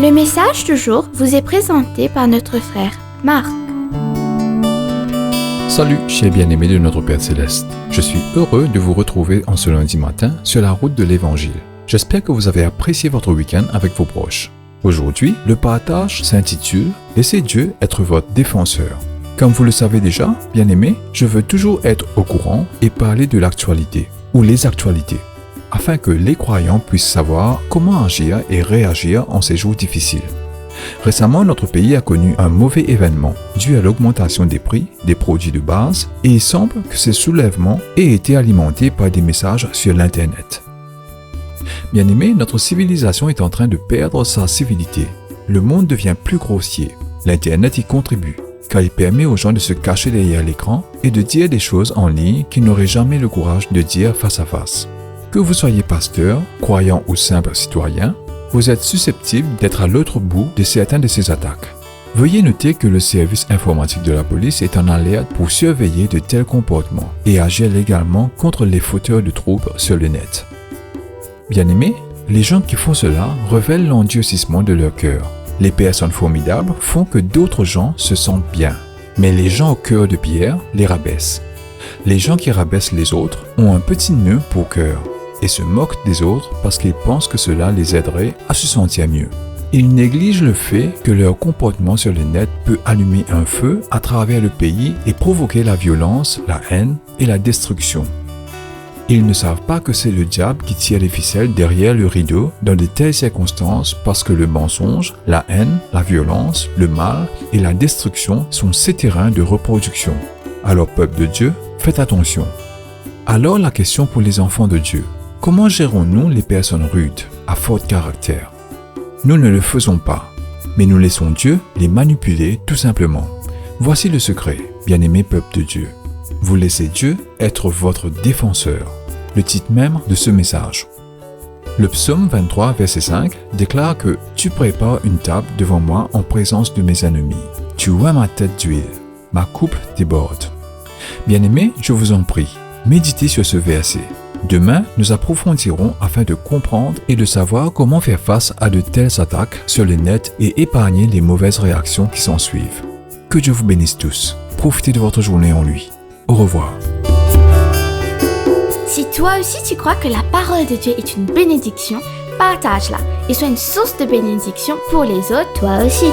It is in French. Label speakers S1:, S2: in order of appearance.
S1: Le message du jour vous est présenté par notre frère Marc.
S2: Salut, chers bien-aimés de notre Père Céleste. Je suis heureux de vous retrouver en ce lundi matin sur la route de l'Évangile. J'espère que vous avez apprécié votre week-end avec vos proches. Aujourd'hui, le partage s'intitule « Laissez Dieu être votre défenseur ». Comme vous le savez déjà, bien-aimés, je veux toujours être au courant et parler de l'actualité, ou les actualités, afin que les croyants puissent savoir comment agir et réagir en ces jours difficiles. Récemment, notre pays a connu un mauvais événement dû à l'augmentation des prix des produits de base et il semble que ces soulèvements aient été alimentés par des messages sur l'Internet. Bien-aimés, notre civilisation est en train de perdre sa civilité. Le monde devient plus grossier. L'Internet y contribue, car il permet aux gens de se cacher derrière l'écran et de dire des choses en ligne qu'ils n'auraient jamais le courage de dire face à face. Que vous soyez pasteur, croyant ou simple citoyen, vous êtes susceptible d'être à l'autre bout de certaines de ces attaques. Veuillez noter que le service informatique de la police est en alerte pour surveiller de tels comportements et agir légalement contre les fauteurs de troubles sur le net. Bien-aimés, les gens qui font cela révèlent l'endurcissement de leur cœur. Les personnes formidables font que d'autres gens se sentent bien, mais les gens au cœur de pierre les rabaissent. Les gens qui rabaissent les autres ont un petit nœud pour cœur et se moquent des autres parce qu'ils pensent que cela les aiderait à se sentir mieux. Ils négligent le fait que leur comportement sur le net peut allumer un feu à travers le pays et provoquer la violence, la haine et la destruction. Ils ne savent pas que c'est le diable qui tire les ficelles derrière le rideau dans de telles circonstances parce que le mensonge, la haine, la violence, le mal et la destruction sont ces terrains de reproduction. Alors, peuple de Dieu, faites attention. Alors la question pour les enfants de Dieu: comment gérons-nous les personnes rudes, à fort caractère? Nous ne le faisons pas, mais nous laissons Dieu les manipuler tout simplement. Voici le secret, bien-aimé peuple de Dieu. Vous laissez Dieu être votre défenseur. Le titre même de ce message. Le psaume 23, verset 5 déclare que « Tu prépares une table devant moi en présence de mes ennemis. Tu oins ma tête d'huile. Ma coupe déborde. » Bien-aimés, je vous en prie, méditez sur ce verset. Demain, nous approfondirons afin de comprendre et de savoir comment faire face à de telles attaques sur le net et épargner les mauvaises réactions qui s'ensuivent. Que Dieu vous bénisse tous. Profitez de votre journée en lui. Au revoir.
S1: Si toi aussi tu crois que la parole de Dieu est une bénédiction, partage-la et sois une source de bénédiction pour les autres toi aussi.